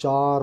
4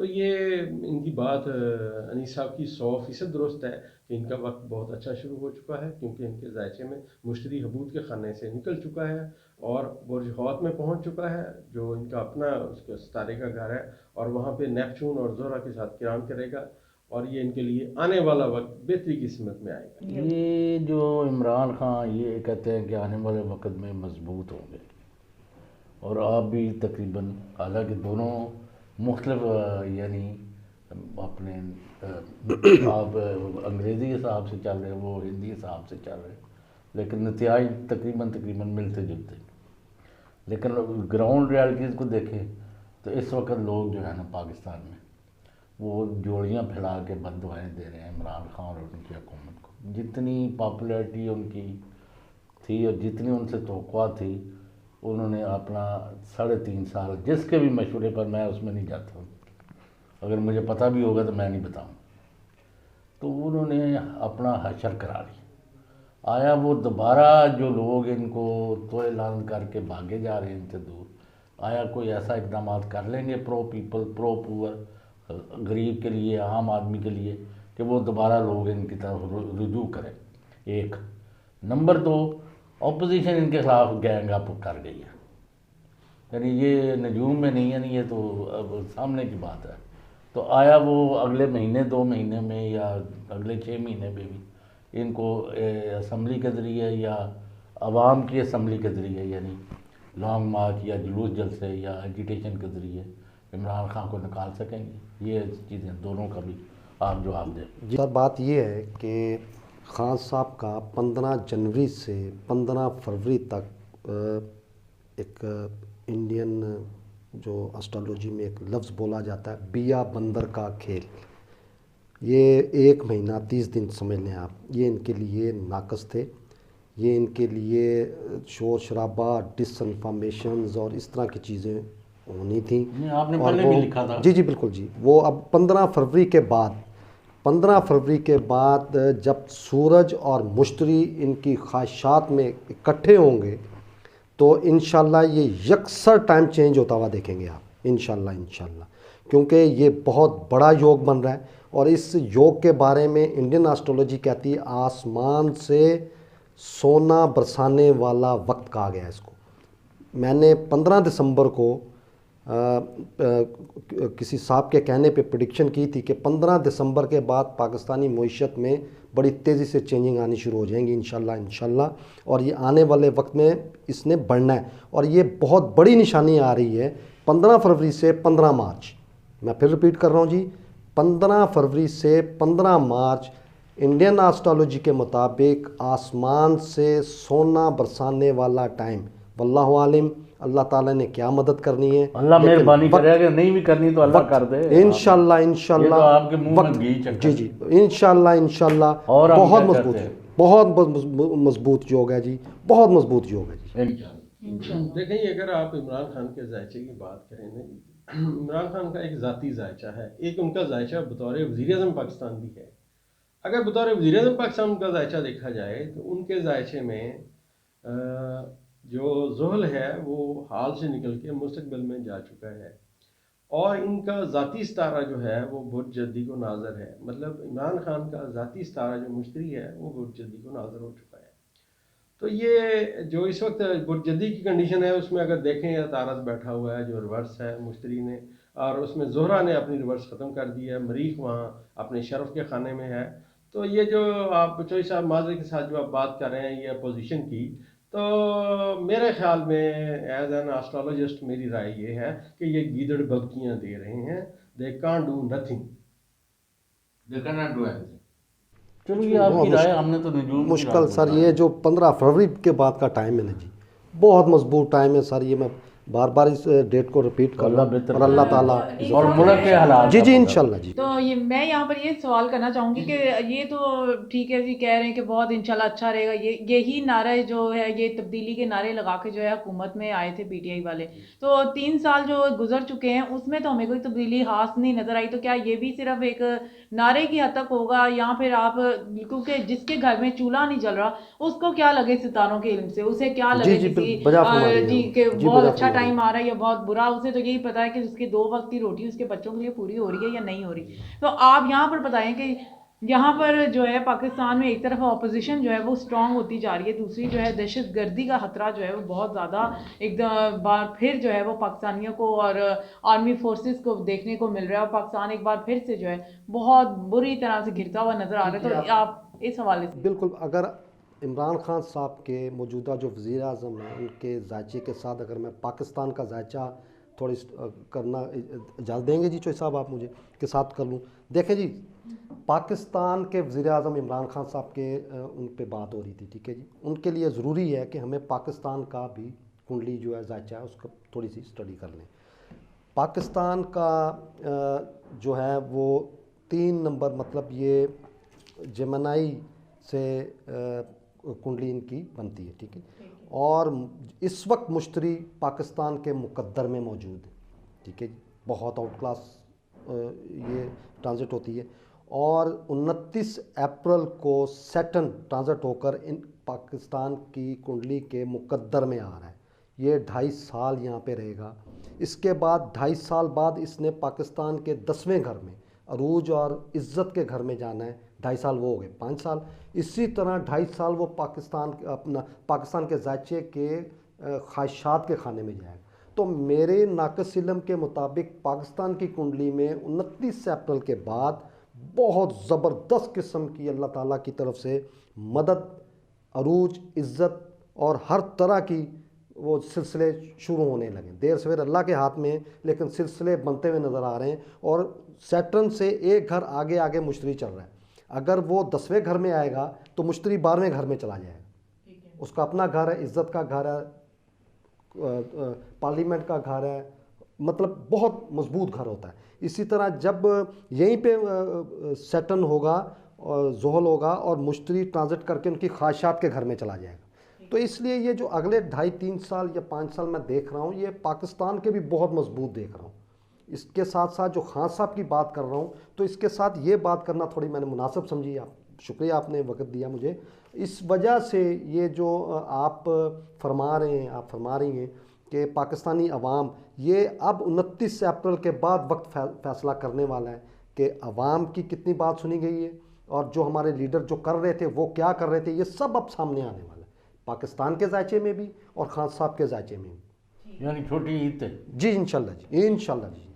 تو یہ ان کی بات انیس صاحب کی 100% درست ہے کہ ان کا وقت بہت اچھا شروع ہو چکا ہے، کیونکہ ان کے ذائچے میں مشتری حبود کے خانے سے نکل چکا ہے اور برج حوت میں پہنچ چکا ہے، جو ان کا اپنا اس کے ستارے کا گھر ہے، اور وہاں پہ نیپچون اور زہرہ کے ساتھ کرام کرے گا، اور یہ ان کے لیے آنے والا وقت بہتری کی سمت میں آئے گا۔ یہ جو عمران خان یہ کہتے ہیں کہ آنے والے وقت میں مضبوط ہوں گے، اور آپ بھی تقریباً، حالانکہ دونوں مختلف یعنی اپنے آپ انگریزی حساب سے چل رہے ہیں، وہ ہندی حساب سے چل رہے ہیں، لیکن نتائج تقریباً ملتے جلتے ہیں۔ لیکن گراؤنڈ ریالٹیز کو دیکھیں تو اس وقت لوگ جو ہے نا پاکستان میں وہ جوڑیاں پھیلا کے بد دعائیں دے رہے ہیں عمران خان اور ان کی حکومت کو۔ جتنی پاپولیرٹی ان کی تھی اور جتنی ان سے توقع تھی، انہوں نے اپنا 3.5 سال، جس کے بھی مشورے پر، میں اس میں نہیں جاتا ہوں، اگر مجھے پتہ بھی ہوگا تو میں نہیں بتاؤں، تو انہوں نے اپنا حشر کرا لیا۔ آیا وہ دوبارہ جو لوگ ان کو تو اعلان کر کے بھاگے جا رہے ہیں ان سے دور، آیا کوئی ایسا اقدامات کر لیں گے پرو پیپل، پرو پور، غریب کے لیے، عام آدمی کے لیے، کہ وہ دوبارہ لوگ ان کی طرف رجوع کریں؟ ایک نمبر 2، اپوزیشن ان کے خلاف گینگ اپ کر گئی ہے، یعنی یہ نجوم میں نہیں ہے، یہ تو اب سامنے کی بات ہے۔ تو آیا وہ اگلے مہینے 2 مہینے میں یا اگلے 6 مہینے میں بھی ان کو اسمبلی کے ذریعے یا عوام کی اسمبلی کے ذریعے، یعنی لانگ مارچ یا جلوس جلسے یا ایجیٹیشن کے ذریعے عمران خان کو نکال سکیں گے؟ یہ چیزیں دونوں کا بھی آپ جواب دیں۔ جی سر، بات یہ ہے کہ خان صاحب کا 15 جنوری سے 15 فروری تک ایک انڈین جو اسٹرالوجی میں ایک لفظ بولا جاتا ہے، بیا بندر کا کھیل، یہ 1 مہینہ 30 دن سمجھ لیں آپ، یہ ان کے لیے ناقص تھے، یہ ان کے لیے شور شرابہ، ڈس انفارمیشنز اور اس طرح کی چیزیں ہونی تھیں۔ آپ نے پہلے بھی لکھا تھا۔ جی بالکل جی، وہ اب 15 فروری کے بعد جب سورج اور مشتری ان کی خواہشات میں اکٹھے ہوں گے تو انشاءاللہ یہ یکسر ٹائم چینج ہوتا ہوا دیکھیں گے آپ، انشاءاللہ کیونکہ یہ بہت بڑا یوگ بن رہا ہے، اور اس یوگ کے بارے میں انڈین ایسٹرولوجی کہتی ہے آسمان سے سونا برسانے والا وقت کہا گیا ہے اس کو۔ میں نے 15 دسمبر کو کسی صاحب کے کہنے پہ پریڈکشن کی تھی کہ 15 دسمبر کے بعد پاکستانی معیشت میں بڑی تیزی سے چینجنگ آنی شروع ہو جائیں گی انشاءاللہ، اور یہ آنے والے وقت میں اس نے بڑھنا ہے، اور یہ بہت بڑی نشانی آ رہی ہے 15 فروری سے 15 مارچ، میں پھر ریپیٹ کر رہا ہوں جی، 15 فروری سے 15 مارچ انڈین ایسٹرولوجی کے مطابق آسمان سے سونا برسانے والا ٹائم، واللہ عالم اللہ تعالیٰ نے کیا مدد کرنی ہے، اللہ مہربانی کرے، اگر نہیں بھی کرنی تو اللہ کر دے انشاءاللہ آپ کے منہ میں گھی چکر۔ جی انشاءاللہ بہت مضبوط ہے، بہت مضبوط یوگ ہے جی، بہت مضبوط یوگ ہے جی۔ دیکھیں، اگر آپ عمران خان کے ذائچے کی بات کریں نا، عمران خان کا ایک ذاتی ذائچہ ہے، ایک ان کا ذائچہ بطور وزیر اعظم پاکستان بھی ہے۔ اگر بطور وزیر اعظم پاکستان کا ذائچہ دیکھا جائے تو ان کے ذائچے میں جو زحل ہے وہ حال سے نکل کے مستقبل میں جا چکا ہے، اور ان کا ذاتی ستارہ جو ہے وہ برج جدی کو ناظر ہے، مطلب عمران خان کا ذاتی ستارہ جو مشتری ہے وہ برج جدی کو ناظر ہو چکا ہے۔ تو یہ جو اس وقت برج جدی کی کنڈیشن ہے، اس میں اگر دیکھیں عطارد بیٹھا ہوا ہے جو ریورس ہے مشتری نے، اور اس میں زہرہ نے اپنی ریورس ختم کر دی ہے، مریخ وہاں اپنے شرف کے خانے میں ہے۔ تو یہ جو آپ چوئی صاحب ماضی کے ساتھ جو آپ بات کر رہے ہیں یہ اپوزیشن کی، تو میرے خیال میں ایز این ایسٹرولوجسٹ میری رائے یہ ہے کہ یہ گیدڑ بگکیاں دے رہے ہیں، they can't do nothing, they can not do any thing. چلو یہ آپ کی رائے، ہم نے تو نجوم مشکل سر، یہ جو 15 فروری کے بعد کا ٹائم ہے نا جی، بہت مضبوط ٹائم ہے سر، یہ میں بار بار اس ڈیٹ کو ریپیٹ کر رہا ہوں، اور اللہ تعالیٰ اور ملک کے حالات۔ جی انشاءاللہ جی۔ تو یہ میں یہاں پر یہ سوال کرنا چاہوں گی کہ یہ تو ٹھیک ہے جی، کہہ رہے ہیں کہ بہت انشاءاللہ اچھا رہے گا، یہی نعرہ جو ہے، یہ تبدیلی کے نعرے لگا کے جو ہے حکومت میں آئے تھے پی ٹی آئی والے، تو 3 سال جو گزر چکے ہیں اس میں تو ہمیں کوئی تبدیلی خاص نہیں نظر آئی، تو کیا یہ بھی صرف ایک نعرے کی حد تک ہوگا، یا پھر آپ، کیونکہ جس کے گھر میں چولہا نہیں جل رہا اس کو کیا لگے ستاروں کے علم سے، اسے کیا لگے کہ بہت اچھا ٹائم آ رہا ہے یا بہت برا، اسے تو یہی پتا ہے کہ اس کے 2 وقت کی روٹی اس کے بچوں کے لیے پوری ہو رہی ہے یا نہیں ہو رہی. تو آپ یہاں پر بتائیں کہ یہاں پر جو ہے پاکستان میں ایک طرف اپوزیشن جو ہے وہ اسٹرانگ ہوتی جا رہی ہے، دوسری جو ہے دہشت گردی کا خطرہ جو ہے وہ بہت زیادہ ایک بار پھر جو ہے وہ پاکستانیوں کو اور آرمی فورسز کو دیکھنے کو مل رہا ہے، اور پاکستان ایک بار پھر سے جو ہے بہت بری طرح سے گرتا ہوا نظر آ رہا ہے. تو آپ اس حوالے سے بالکل، اگر عمران خان صاحب کے موجودہ جو وزیر اعظم ہیں ان کے ذائچے کے ساتھ اگر میں پاکستان کا ذائچہ تھوڑی کرنا اجازت دیں گے جی چوہی صاحب آپ مجھے کے ساتھ کر لوں. دیکھیں جی، پاکستان کے وزیر اعظم عمران خان صاحب کے ان پہ بات ہو رہی تھی، ٹھیک ہے جی. ان کے لیے ضروری ہے کہ ہمیں پاکستان کا بھی کنڈلی جو ہے ذائچہ ہے اس کو تھوڑی سی اسٹڈی کر لیں. پاکستان کا جو ہے وہ 3 نمبر مطلب یہ جمنائی سے کنڈلی ان کی بنتی ہے، ٹھیک ہے. اور اس وقت مشتری پاکستان کے مقدر میں موجود ہے، ٹھیک ہے جی. بہت آؤٹ کلاس یہ ٹرانزٹ ہوتی ہے. اور 29 اپریل کو سیٹن ٹرانزٹ ہو کر ان پاکستان کی کنڈلی کے مقدر میں آ رہا ہے. یہ 2.5 سال یہاں پہ رہے گا. اس کے بعد 2.5 سال بعد اس نے پاکستان کے 10ویں گھر میں عروج اور عزت کے گھر میں جانا ہے. 2.5 سال وہ ہو گئے 5 سال. اسی طرح 2.5 سال وہ پاکستان کے ذائچے کے خواہشات کے خانے میں جائے گا. تو میرے ناقص علم کے مطابق پاکستان کی کنڈلی میں 29 اپریل کے بعد بہت زبردست قسم کی اللہ تعالیٰ کی طرف سے مدد، عروج، عزت اور ہر طرح کی وہ سلسلے شروع ہونے لگے. دیر سویر اللہ کے ہاتھ میں، لیکن سلسلے بنتے ہوئے نظر آ رہے ہیں. اور سیٹرن سے ایک گھر آگے آگے مشتری چل رہا ہے. اگر وہ 10ویں گھر میں آئے گا تو مشتری 12ویں گھر میں چلا جائے گا. اس کا اپنا گھر ہے، عزت کا گھر ہے، پارلیمنٹ کا گھر ہے، مطلب بہت مضبوط گھر ہوتا ہے. اسی طرح جب یہیں پہ سیٹن ہوگا اور زحل ہوگا اور مشتری ٹرانزٹ کر کے ان کی خواہشات کے گھر میں چلا جائے گا. تو اس لیے یہ جو اگلے 2.5-3 سال یا 5 سال میں دیکھ رہا ہوں، یہ پاکستان کے بھی بہت مضبوط دیکھ رہا ہوں. اس کے ساتھ ساتھ جو خان صاحب کی بات کر رہا ہوں تو اس کے ساتھ یہ بات کرنا تھوڑی میں نے مناسب سمجھی. آپ شکریہ، آپ نے وقت دیا مجھے. اس وجہ سے یہ جو آپ فرما رہی ہیں کہ پاکستانی عوام یہ اب 29 اپریل کے بعد وقت فیصلہ کرنے والا ہے کہ عوام کی کتنی بات سنی گئی ہے اور جو ہمارے لیڈر جو کر رہے تھے وہ کیا کر رہے تھے. یہ سب اب سامنے آنے والا ہے، پاکستان کے ذائچے میں بھی اور خان صاحب کے ذائچے میں بھی. یعنی چھوٹی عید ہے جی انشاءاللہ جی، انشاءاللہ جی.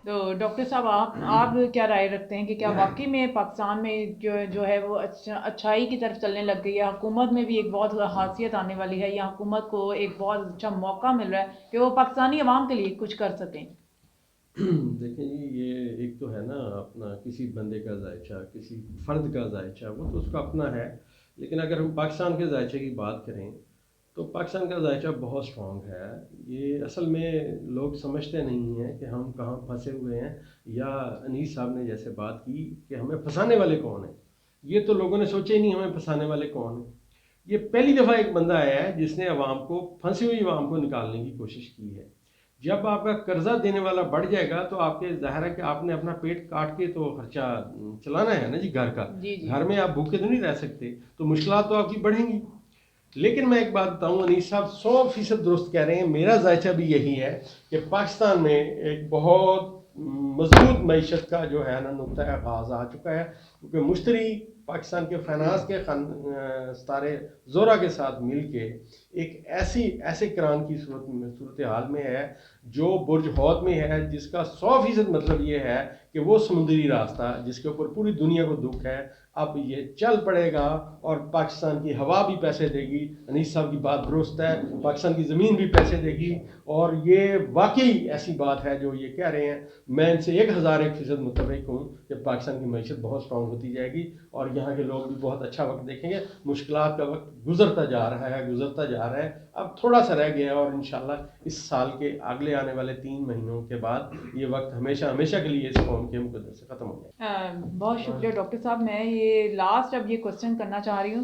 تو ڈاکٹر صاحب آپ کیا رائے رکھتے ہیں کہ کیا واقعی میں پاکستان میں جو ہے وہ اچھائی کی طرف چلنے لگ گئی ہے؟ حکومت میں بھی ایک بہت خاصیت آنے والی ہے، یا حکومت کو ایک بہت اچھا موقع مل رہا ہے کہ وہ پاکستانی عوام کے لیے کچھ کر سکیں؟ دیکھیں جی، یہ ایک تو ہے نا اپنا کسی بندے کا ذائچہ، کسی فرد کا ذائچہ، وہ تو اس کا اپنا ہے. لیکن اگر ہم پاکستان کے ذائچے کی بات کریں تو پاکستان کا ذائچہ بہت اسٹرانگ ہے. یہ اصل میں لوگ سمجھتے نہیں ہیں کہ ہم کہاں پھنسے ہوئے ہیں، یا انیس صاحب نے جیسے بات کی کہ ہمیں پھنسانے والے کون ہیں، یہ تو لوگوں نے سوچا ہی نہیں ہمیں پھنسانے والے کون ہیں. یہ پہلی دفعہ ایک بندہ آیا ہے جس نے عوام کو، پھنسی ہوئی عوام کو نکالنے کی کوشش کی ہے. جب آپ کا قرضہ دینے والا بڑھ جائے گا تو آپ کے ظاہر ہے کہ آپ نے اپنا پیٹ کاٹ کے تو خرچہ چلانا ہے نا جی گھر کا. گھر میں آپ بھوکے تو نہیں رہ سکتے، تو مشکلات تو آپ کی بڑھیں گی. لیکن میں ایک بات بتاؤں، انیس صاحب 100% درست کہہ رہے ہیں. میرا ذائچہ بھی یہی ہے کہ پاکستان میں ایک بہت مضبوط معیشت کا جو ہے نا نقطہ آغاز آ چکا ہے، کیونکہ مشتری پاکستان کے فائنانس کے ستارے زورا کے ساتھ مل کے ایک ایسے کران کی صورتحال میں ہے جو برج حوت میں ہے، جس کا 100% مطلب یہ ہے کہ وہ سمندری راستہ جس کے اوپر پوری دنیا کو دکھ ہے اب یہ چل پڑے گا، اور پاکستان کی ہوا بھی پیسے دے گی. انیس صاحب کی بات درست ہے، پاکستان کی زمین بھی پیسے دے گی. اور یہ واقعی ایسی بات ہے جو یہ کہہ رہے ہیں. میں ان سے 1001% متفق ہوں کہ پاکستان کی معیشت بہت اسٹرانگ ہوتی جائے گی اور یہاں کے لوگ بھی بہت اچھا وقت دیکھیں گے. مشکلات کا وقت گزرتا جا رہا ہے، اب تھوڑا سا رہ گیا ہے، اور انشاءاللہ اس سال کے اگلے آنے والے 3 مہینوں کے بعد یہ وقت ہمیشہ کے لیے اس قوم کے مقدر سے ختم ہو جائے. بہت شکریہ ڈاکٹر صاحب. میں یہ لاسٹ اب یہ کوسچن کرنا چاہ رہی ہوں